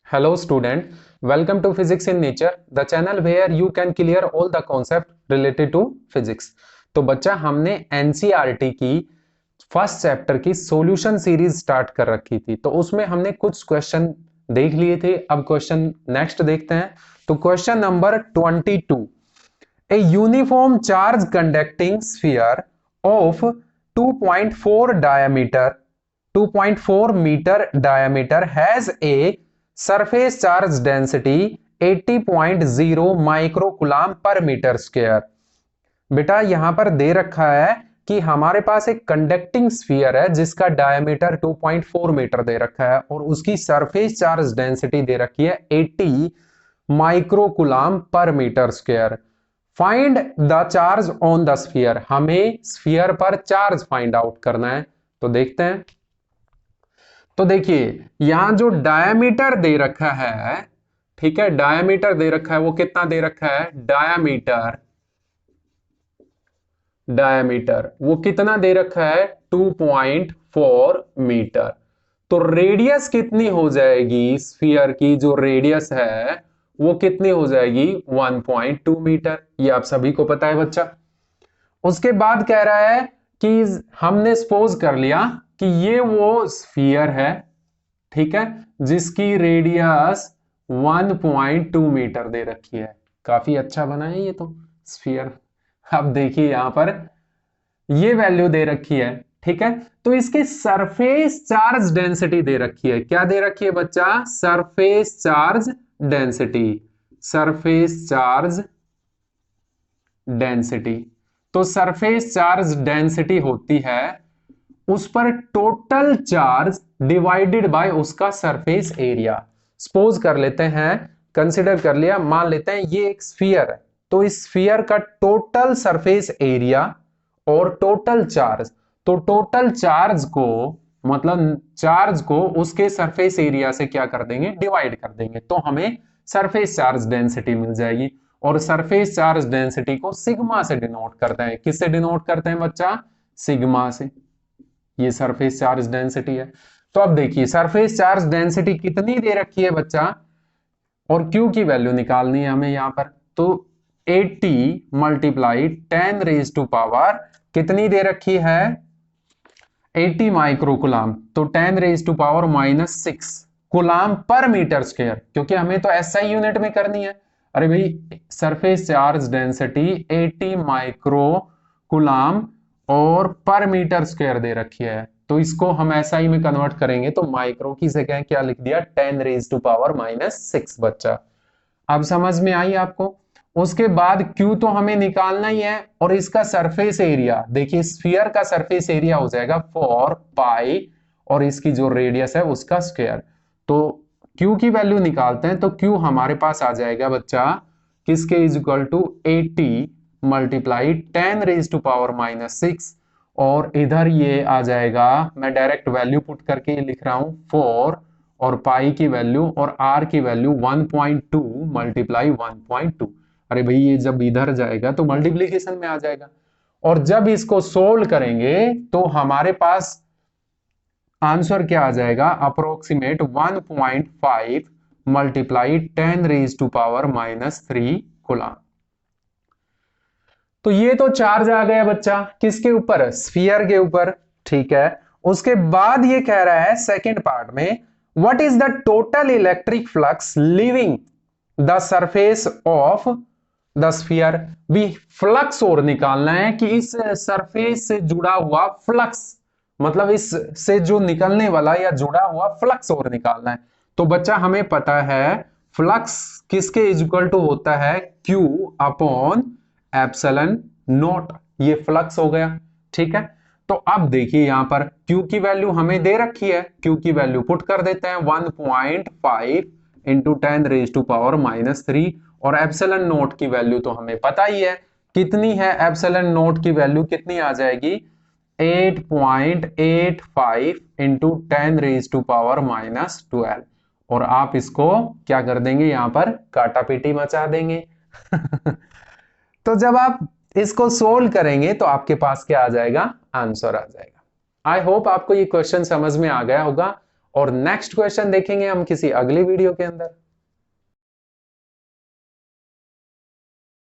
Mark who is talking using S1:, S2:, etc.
S1: Hello student, welcome to Physics in Nature, the channel where you can clear all the concept related to physics। तो बच्चा हमने NCERT की first chapter की solution series start कर रखी थी, तो उसमें हमने कुछ क्वेश्चन देख लिए थे। अब क्वेश्चन नेक्स्ट देखते हैं। तो question number 22, a uniform charge conducting sphere of 2.4 diameter 2.4 meter diameter has a surface charge density 80.0 microcoulomb पर मीटर स्क्वायर। बेटा यहां पर दे रखा है कि हमारे पास एक कंडक्टिंग स्फीयर है जिसका डायमीटर 2.4 मीटर दे रखा है और उसकी सरफेस चार्ज डेंसिटी दे रखी है 80 माइक्रोकुलाम पर metre square. Find the charge on the sphere, हमें स्फीयर पर चार्ज फाइंड आउट करना है। तो देखते हैं। तो देखिए यहां जो डायामीटर दे रखा है, ठीक है, डायामीटर दे रखा है, वो कितना दे रखा है, डायामीटर वो कितना दे रखा है, 2.4 मीटर। तो रेडियस कितनी हो जाएगी स्फीयर की, जो रेडियस है वो कितनी हो जाएगी, 1.2 मीटर। ये आप सभी को पता है बच्चा। उसके बाद कह रहा है कि हमने सपोज कर लिया कि ये वो स्फीयर है, ठीक है, जिसकी रेडियस 1.2 मीटर दे रखी है। काफी अच्छा बना है ये तो स्फीयर। अब देखिए यहां पर ये वैल्यू दे रखी है, ठीक है। तो इसके सरफेस चार्ज डेंसिटी दे रखी है। क्या दे रखी है बच्चा, surface charge density, surface charge density. तो सरफेस चार्ज डेंसिटी होती है उस पर टोटल चार्ज डिवाइडेड बाय उसका सरफेस एरिया। सपोज कर लेते हैं, कंसिडर कर लिया, मान लेते हैं ये एक स्फीयर है, तो इस स्फीयर का टोटल सरफेस एरिया और टोटल चार्ज, तो टोटल चार्ज को मतलब चार्ज को उसके सरफेस एरिया से क्या कर देंगे, डिवाइड कर देंगे, तो हमें सरफेस चार्ज डेंसिटी मिल जाएगी। और सरफेस चार्ज डेंसिटी को सिग्मा से डिनोट करते हैं। किससे डिनोट करते हैं बच्चा, सिग्मा से। ये सरफेस चार्ज डेंसिटी है। तो अब देखिए सरफेस चार्ज डेंसिटी कितनी दे रखी है बच्चा, और क्यू की वैल्यू निकालनी है हमें यहां पर। तो 80 मल्टीप्लाई 10 रेज टू पावर कितनी दे रखी है, 80 माइक्रोकुलाम, तो 10 रेज टू पावर -6 कुलाम पर मीटर स्क्वायर, क्योंकि हमें तो एसआई यूनिट में करनी है। अरे भाई सरफेस चार्ज डेंसिटी 80 माइक्रो कुलाम और पर मीटर स्क्वायर दे रखी है, तो इसको हम एसआई में कन्वर्ट करेंगे तो माइक्रो की जगह क्या लिख दिया, 10 रेज टू पावर -6 बच्चा। अब समझ में आई आपको। उसके बाद Q तो हमें निकालना ही है, और इसका सरफेस एरिया देखिए, स्फीयर का सरफेस एरिया हो जाएगा 4 पाई और इसकी जो रेडियस है उसका स्क्वायर। तो Q की वैल्यू निकालते हैं, तो Q हमारे पास आ जाएगा बच्चा किसके is equal to 80 multiply 10 raise to power -6, और इधर ये आ जाएगा, मैं डायरेक्ट वैल्यू पुट करके ये लिख रहा हूं 4 और पाई की वैल्यू और आर की वैल्यू 1.2 मल्टीप्लाई 1.2। अरे भाई ये जब इधर जाएगा तो मल्टीप्लीकेशन में आ जाएगा, और जब इसको सोल्व करेंगे तो हमारे पास आंसर क्या आ जाएगा, approximate 1.5 multiply 10 raise to power -3 coulomb. तो ये तो चार्ज आ गया बच्चा किसके ऊपर, स्फीयर के ऊपर, ठीक है। उसके बाद ये कह रहा है सेकेंड पार्ट में, what is the total electric flux leaving the surface of the sphere. भी फ्लक्स और निकालना है कि इस सरफेस से जुड़ा हुआ फ्लक्स, मतलब इस से जो निकलने वाला या जुड़ा हुआ फ्लक्स और निकालना है। तो बच्चा हमें पता है फ्लक्स किसके इक्वल टू होता है, Q अपॉन एप्सिलॉन नॉट, ये फ्लक्स हो गया, ठीक है। तो अब देखिए यहां पर Q की वैल्यू हमें दे रखी है, Q की वैल्यू पुट कर देते हैं 1.5 इंटू 10 रेज टू पावर -3, और एप्सिलॉन नोट की वैल्यू तो हमें पता ही है कितनी है, एप्सिलॉन नोट की वैल्यू कितनी आ जाएगी, 8.85 इंटू 10 रेज टू पावर -12, और आप इसको क्या कर देंगे, यहां पर काटापीटी मचा देंगे। तो जब आप इसको सोल्व करेंगे तो आपके पास क्या आ जाएगा, आंसर आ जाएगा। आई होप आपको ये क्वेश्चन समझ में आ गया होगा। और नेक्स्ट क्वेश्चन देखेंगे हम किसी अगली वीडियो के अंदर।